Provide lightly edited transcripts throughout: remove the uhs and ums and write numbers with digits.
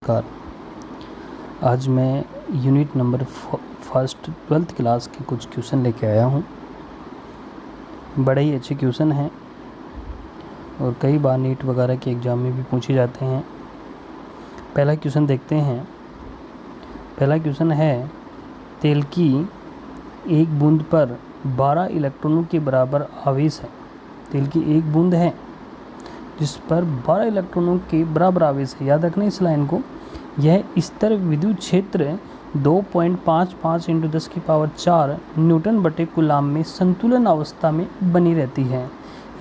नमस्कार। आज मैं unit number first 12th class के कुछ क्वेश्चन लेके आया हूँ। बड़े ही अच्छे क्वेश्चन हैं और कई बार नीट वगैरह के एग्ज़ाम में भी पूछे जाते हैं। पहला क्वेश्चन देखते हैं। पहला क्वेश्चन है, तेल की एक बूंद पर 12 इलेक्ट्रॉनों के बराबर आवेश है। तेल की एक बूंद है जिस पर 12 इलेक्ट्रॉनों के बराबर आवेश है। याद रखना इस लाइन को। यह स्तर विद्युत क्षेत्र 2.55 × 10⁴ न्यूटन बटे कूलाम में संतुलन अवस्था में बनी रहती है।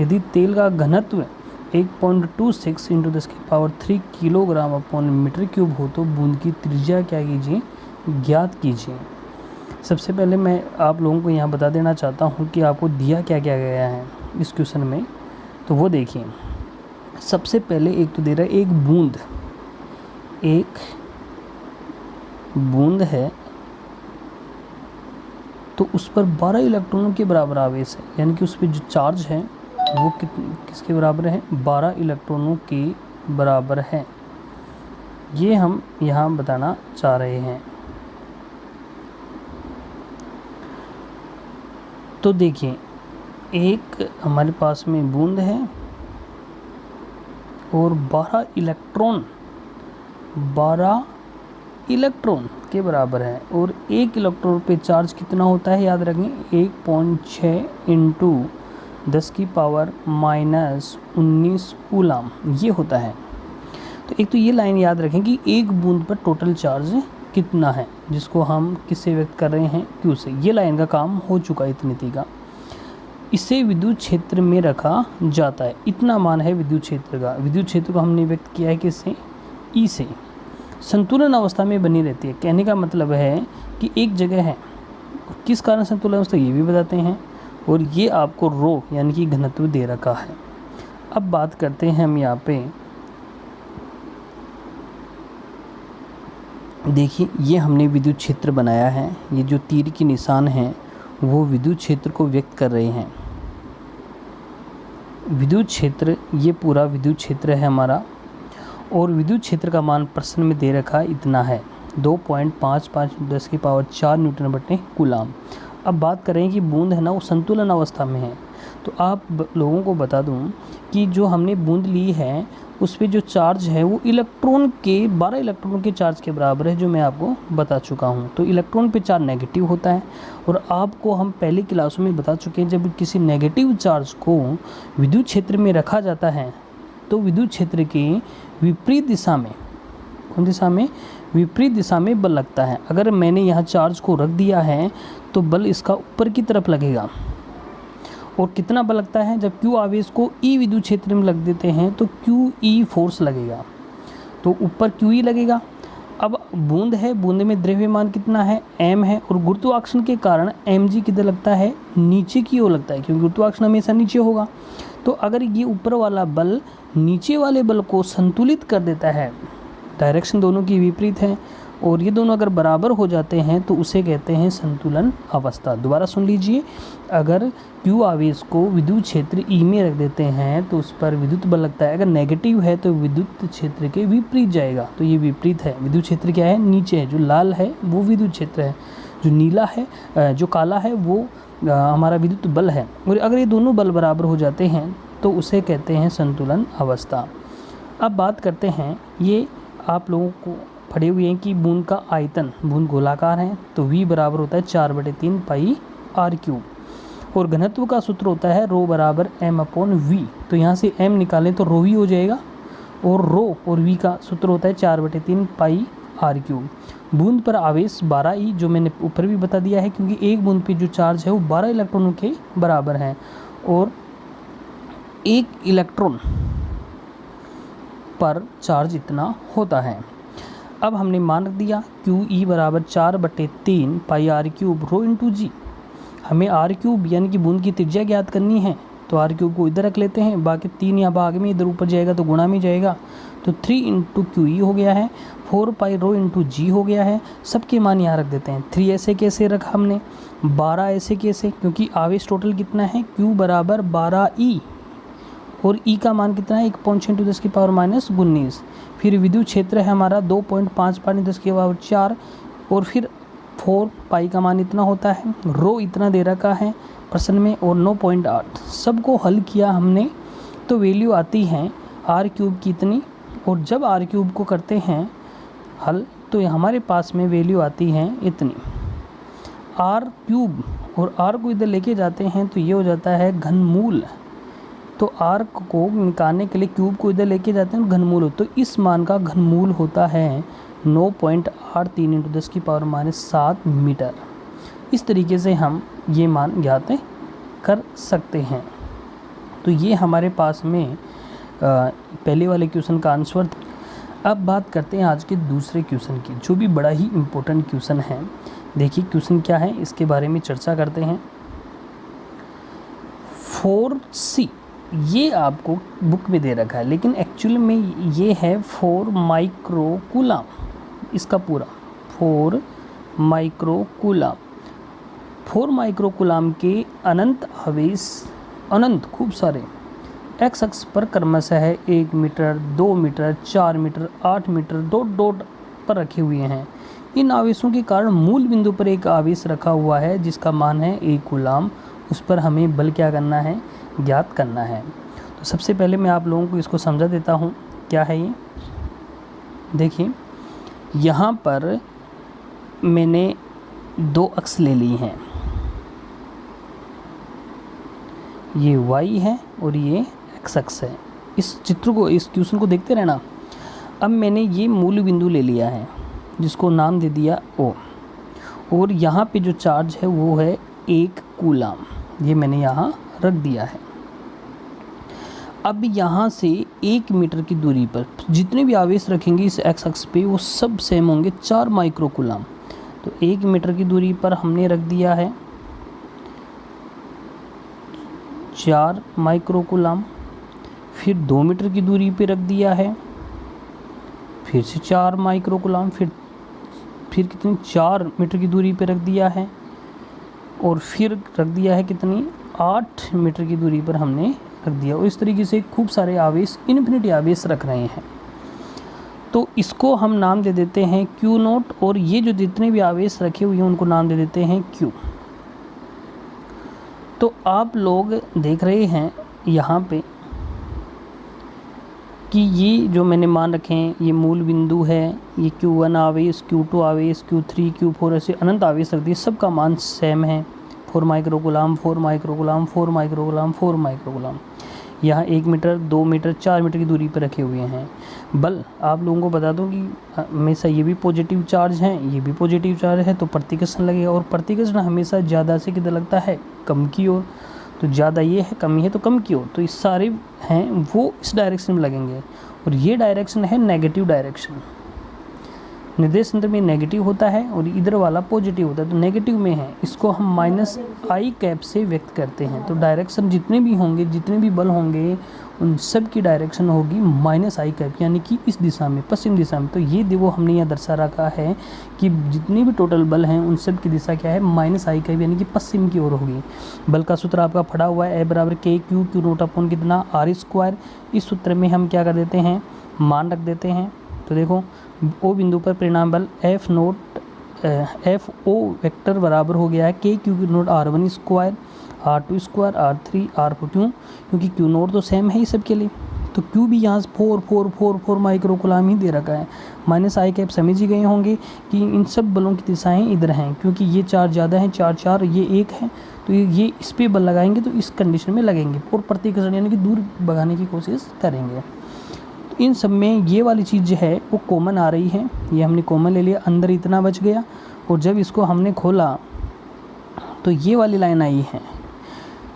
यदि तेल का घनत्व 1.26 × 10⁻³ किलोग्राम/मीटर³ हो तो बूंद की त्रिज्या क्या कीजिए, ज्ञात कीजिए। सबसे पहले मैं आप लोगों को यहाँ बता देना चाहता हूँ कि आपको दिया क्या क्या गया है इस क्वेश्चन में, तो वो देखिए। सबसे पहले एक तो दे रहा है एक बूंद है तो उस पर 12 इलेक्ट्रॉनों के बराबर आवेश है, यानी कि उस पर जो चार्ज है वो किसके बराबर है, 12 इलेक्ट्रॉनों के बराबर है। ये हम यहाँ बताना चाह रहे हैं। तो देखिए, एक हमारे पास में बूंद है और 12 इलेक्ट्रॉन के बराबर है और एक इलेक्ट्रॉन पे चार्ज कितना होता है, याद रखें 1.6 × 10⁻⁻19 कूलाम ये होता है। तो एक तो ये लाइन याद रखें कि एक बूंद पर टोटल चार्ज कितना है, जिसको हम किससे व्यक्त कर रहे हैं, क्यू से। ये लाइन का काम हो चुका है इतनी का। इसे विद्युत क्षेत्र में रखा जाता है। इतना मान है विद्युत क्षेत्र का। विद्युत क्षेत्र को हमने व्यक्त किया है किससे, ई से। संतुलन अवस्था में बनी रहती है। कहने का मतलब है कि एक जगह है, किस कारण संतुलन अवस्था ये भी बताते हैं, और ये आपको रो यानी कि घनत्व दे रखा है। अब बात करते हैं हम यहाँ पे, देखिए ये हमने विद्युत क्षेत्र बनाया है। ये जो तीर की निशान है वो विद्युत क्षेत्र को व्यक्त कर रहे हैं। विद्युत क्षेत्र, ये पूरा विद्युत क्षेत्र है हमारा, और विद्युत क्षेत्र का मान प्रश्न में दे रखा इतना है 2.55 × 10⁴ न्यूटन बटे कूलाम। अब बात करें कि बूंद है ना वो संतुलन अवस्था में है। तो आप लोगों को बता दूं कि जो हमने बूंद ली है उस पे जो चार्ज है वो 12 इलेक्ट्रॉन के चार्ज के बराबर है, जो मैं आपको बता चुका हूँ। तो इलेक्ट्रॉन पे चार्ज नेगेटिव होता है, और आपको हम पहली क्लासों में बता चुके हैं जब किसी नेगेटिव चार्ज को विद्युत क्षेत्र में रखा जाता है तो विद्युत क्षेत्र के विपरीत दिशा में, कौन दिशा में, विपरीत दिशा में बल लगता है। अगर मैंने यहाँ चार्ज को रख दिया है तो बल इसका ऊपर की तरफ लगेगा। और कितना बल लगता है, जब क्यू आवेश को ई विद्युत क्षेत्र में लग देते हैं तो क्यू ई फोर्स लगेगा, तो ऊपर क्यू ई लगेगा। अब बूंद है, बूंद में द्रव्यमान कितना है, m है, और गुरुत्वाकर्षण के कारण mg किधर लगता है, नीचे की ओर लगता है, क्योंकि गुरुत्वाकर्षण हमेशा नीचे होगा। तो अगर ये ऊपर वाला बल नीचे वाले बल को संतुलित कर देता है, डायरेक्शन दोनों की विपरीत है, और ये दोनों अगर बराबर हो जाते हैं तो उसे कहते हैं संतुलन अवस्था। दोबारा सुन लीजिए, अगर क्यू आवेश को विद्युत क्षेत्र ई में रख देते हैं तो उस पर विद्युत बल लगता है। अगर नेगेटिव है तो विद्युत क्षेत्र के विपरीत जाएगा, तो ये विपरीत है। विद्युत क्षेत्र क्या है, नीचे है। जो लाल है वो विद्युत क्षेत्र है, जो नीला है, जो काला है वो हमारा विद्युत बल है। और अगर ये दोनों बल बराबर हो जाते हैं तो उसे कहते हैं संतुलन अवस्था। अब बात करते हैं, ये आप लोगों को पढ़े हुए हैं कि बूंद का आयतन, बूंद गोलाकार है तो v बराबर होता है 4/3 πr³, और घनत्व का सूत्र होता है ρ बराबर m/v। तो यहाँ से m निकालें तो ρ v हो जाएगा, और ρ और v का सूत्र होता है 4/3 πr³। बूंद पर आवेश 12e, जो मैंने ऊपर भी बता दिया है, क्योंकि एक बूंद पे जो चार्ज है वो 12 इलेक्ट्रॉनों के बराबर है, और एक इलेक्ट्रॉन पर चार्ज इतना होता है। अब हमने मान रख दिया क्यू ई बराबर 4/3 πr³ ρ × g। हमें r³ यानी कि बूंद की त्रिज्या ज्ञात करनी है, तो r³ को इधर रख लेते हैं, बाकी 3 यहाँ भाग में, इधर ऊपर जाएगा तो गुणा में जाएगा, तो 3 × QE हो गया है, 4 π ρ × g हो गया है। सबके मान यहाँ रख देते हैं। 3 ऐसे कैसे रखा हमने, 12 ऐसे कैसे, क्योंकि आवेश टोटल कितना है, Q बराबर 12e, और ई का मान कितना है 1/10⁻⁻19। फिर विद्युत क्षेत्र है हमारा 2.55 × 10⁻⁴ और फिर 4 पाई का मान इतना होता है, रो इतना दे रखा है प्रश्न में और 9.8। सबको हल किया हमने तो वैल्यू आती है r³ की इतनी, और जब r³ को करते हैं हल तो हमारे पास में वैल्यू आती है इतनी r³ और r को इधर लेके जाते हैं तो ये हो जाता है घनमूल। तो r को निकालने के लिए क्यूब को इधर लेके जाते हैं घनमूल, तो इस मान का घनमूल होता है 9.83 × 10⁻⁷ मीटर। इस तरीके से हम ये मान ज्ञात कर सकते हैं। तो ये हमारे पास में पहले वाले क्वेश्चन का आंसर। अब बात करते हैं आज के दूसरे क्वेश्चन की, जो भी बड़ा ही इम्पोर्टेंट क्वेश्चन है। देखिए क्वेश्चन क्या है, इसके बारे में चर्चा करते हैं। 4C ये आपको बुक में दे रखा है, लेकिन एक्चुअल में ये है 4 माइक्रोकूलम। इसका पूरा 4 माइक्रोकूलम। 4 माइक्रोकूलम के अनंत आवेश, अनंत खूब सारे एक्स अक्ष पर क्रमशः 1 metre, 2 metre, 4 metre, 8 metre dot पर रखे हुए हैं। इन आवेशों के कारण मूल बिंदु पर एक आवेश रखा हुआ है जिसका मान है 1 कूलम। उस पर हमें बल क्या करना है, ज्ञात करना है। तो सबसे पहले मैं आप लोगों को इसको समझा देता हूँ क्या है ये। देखिए यहाँ पर मैंने 2 अक्ष ले ली हैं, ये y है और ये x अक्ष है। इस चित्र को, इस क्वेश्चन को देखते रहना। अब मैंने ये मूल बिंदु ले लिया है जिसको नाम दे दिया O, और यहाँ पे जो चार्ज है वो है 1 कूलम, ये मैंने यहाँ रख दिया है। अब यहाँ से 1 मीटर की दूरी पर जितने भी आवेश रखेंगे इस x अक्ष पे वो सब सेम होंगे 4 माइक्रोकूलम। तो 1 मीटर की दूरी पर हमने रख दिया है 4 माइक्रोकूलम, फिर 2 मीटर की दूरी पे रख दिया है फिर से 4 माइक्रोकूलम, फिर कितनी 4 मीटर की दूरी पे रख दिया है, और फिर रख दिया है कितनी 8 मीटर की दूरी पर हमने रख दिया। और इस तरीके से खूब सारे आवेश, इन्फिनिटी आवेश रख रहे हैं। तो इसको हम नाम दे देते हैं Q0, और ये जो जितने भी आवेश रखे हुए हैं उनको नाम दे देते हैं Q। तो आप लोग देख रहे हैं यहाँ पे कि ये जो मैंने मान रखे हैं ये मूल बिंदु है, ये Q1 आवेश, Q2 आवेश, Q3, Q4 ऐसे अनंत आवेश रख दिए, सबका मान सेम है 4 माइक्रोकूलम, 4 माइक्रोकूलम, 4 माइक्रोकूलम, 4 माइक्रोकूलम। यहाँ 1 मीटर, 2 मीटर, 4 मीटर की दूरी पर रखे हुए हैं। बल आप लोगों को बता दूं कि हमेशा ये भी पॉजिटिव चार्ज हैं, ये भी पॉजिटिव चार्ज है, तो प्रतिकर्षण लगेगा, और प्रतिकर्षण हमेशा ज़्यादा से किधर लगता है, कम की ओर। तो ज़्यादा ये है, कम ही है तो कम की ओर। तो इस सारे हैं वो इस डायरेक्शन में लगेंगे, और ये डायरेक्शन है नेगेटिव डायरेक्शन। निर्देश तंत्र में नेगेटिव होता है और इधर वाला पॉजिटिव होता है, तो नेगेटिव में है, इसको हम -i से व्यक्त करते हैं। तो डायरेक्शन जितने भी होंगे, जितने भी बल होंगे उन सब की डायरेक्शन होगी -i, यानी कि इस दिशा में, पश्चिम दिशा में। तो ये देखो हमने यहाँ दर्शा रखा है कि जितने भी टोटल बल हैं उन सब की दिशा क्या है, -i, यानी कि पश्चिम की ओर होगी। बल का सूत्र आपका पड़ा हुआ है, F = KQ, Q0 अपॉन कितना r²। इस सूत्र में हम क्या कर देते हैं, मान रख देते हैं। तो देखो O बिंदु पर परिणाम बल FO वेक्टर बराबर हो गया है KQ0 r1², r2², r3, r4। क्यों? क्योंकि Q0 तो सेम है ही सबके लिए, तो Q भी यहाँ 4 माइक्रोकूलम ही दे रखा है। -i समझ ही गए होंगे कि इन सब बलों की दिशाएं इधर हैं, क्योंकि ये 4 ज़्यादा हैं, 4 ये 1 है, तो ये इस पर बल लगाएंगे तो इस कंडीशन में लगेंगे, और प्रतिकर्षण यानी कि दूर भगाने की कोशिश करेंगे। इन सब में ये वाली चीज़ जो है वो कॉमन आ रही है, ये हमने कॉमन ले लिया, अंदर इतना बच गया, और जब इसको हमने खोला तो ये वाली लाइन आई है,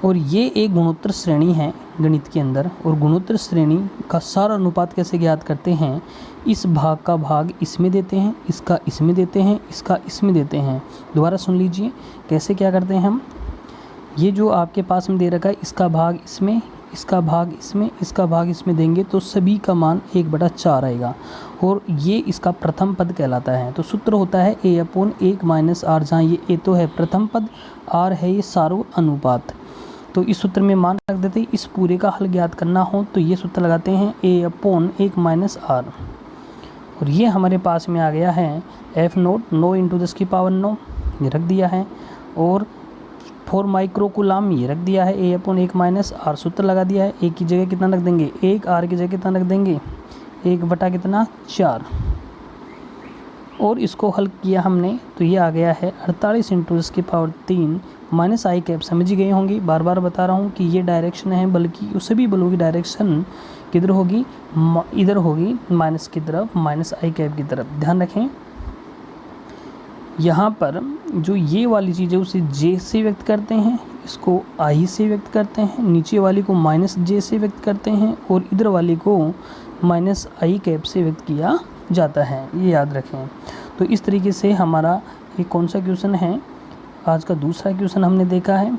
और ये एक गुणोत्तर श्रेणी है गणित के अंदर। और गुणोत्तर श्रेणी का सारा अनुपात कैसे ज्ञात करते हैं, इस भाग का भाग इसमें देते हैं, इसका इसमें देते हैं, इसका इसमें देते हैं। दोबारा सुन लीजिए कैसे क्या करते हैं हम। ये जो आपके पास में दे रखा है, इसका भाग इसमें, इसका भाग इसमें, इसका भाग इसमें देंगे तो सभी का मान 1/4 आएगा, और ये इसका प्रथम पद कहलाता है। तो सूत्र होता है A/1 - r, जहाँ ये A तो है प्रथम पद, r है ये सार्व अनुपात। तो इस सूत्र में मान रख देते हैं। इस पूरे का हल ज्ञात करना हो तो ये सूत्र लगाते हैं A/1 - और ये हमारे पास में आ गया है F0 9 × 10⁹ ये रख दिया है, और 4 माइक्रो कूलाम ये रख दिया है। A/1 - सूत्र लगा दिया है। A की जगह कितना रख देंगे 1, R की जगह कितना रख देंगे 1/4, और इसको हल किया हमने तो ये आ गया है 48 × 10⁻³ - I कैप। समझ गए होंगे, बार बार बता रहा हूँ कि ये डायरेक्शन है, बल्कि उस सभी बलों की डायरेक्शन किधर होगी, इधर होगी, माइनस की तरफ, -I कैप की तरफ। ध्यान रखें, यहाँ पर जो ये वाली चीज़ है उसे J से व्यक्त करते हैं, इसको I से व्यक्त करते हैं, नीचे वाली को -J से व्यक्त करते हैं, और इधर वाली को -I कैप से व्यक्त किया जाता है, ये याद रखें। तो इस तरीके से हमारा ये कौन सा क्वेश्चन है, आज का दूसरा क्वेश्चन हमने देखा है।